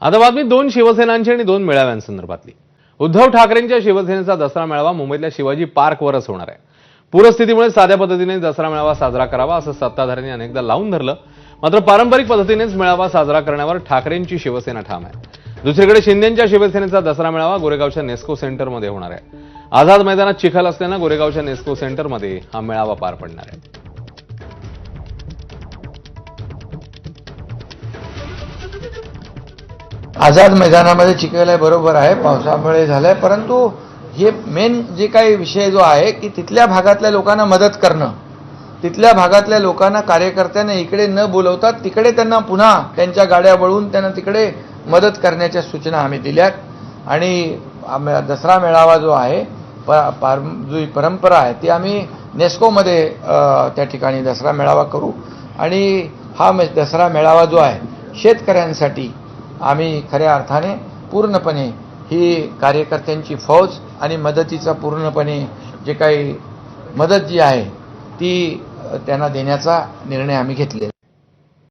आता बातमी दोन शिवसेनांची आणि दोन मेळाव्यांसंदर्भातली। उद्धव ठाकरेंच्या शिवसेनेचा दसरा मेळावा मुंबईतल्या शिवाजी पार्कवरच होणार आहे। पूरस्थितीमुळे साध्या पद्धतीने दसरा मेळावा साजरा करावा असं सत्ताधाऱ्यांनी अनेकदा लावून धरलं, मात्र पारंपरिक पद्धतीनेच मेळावा साजरा करण्यावर ठाकरेंची शिवसेना ठाम आहे। दुसरीकडे शिंदेंच्या शिवसेनेचा दसरा मेळावा गोरेगावच्या नेस्को सेंटरमध्ये होणार आहे। आझाद मैदानात चिखल असल्यानं गोरेगावच्या नेस्को सेंटरमध्ये हा मेळावा पार पडणार आहे। आझाद मैदानामध्ये चिखल आहे, बरोबर आहे, पावसामुळे झालंय, परंतु हे मेन जे काही विषय जो आहे की तिथल्या भागातल्या लोकांना मदत करणं, तिथल्या भागातल्या लोकांना कार्यकर्त्यांना इकडे न बोलवता तिकडे त्यांना पुन्हा त्यांच्या गाड्या वळवून त्यांना तिकडे मदत करण्याच्या सूचना आम्ही दिल्यात। आणि दसरा मेळावा जो आहे, जी परंपरा आहे ती आम्ही नेस्कोमध्ये त्या ठिकाणी दसरा मेळावा करू। आणि हा दसरा मेळावा जो आहे शेतकऱ्यांसाठी आम्ही खऱ्या अर्थाने पूर्णपणे ही कार्यकर्त्यांची फौज आणि मदतीचा पूर्णपणे जे काही मदत जी आहे ती त्यांना देण्याचा निर्णय आम्ही घेतलेला आहे।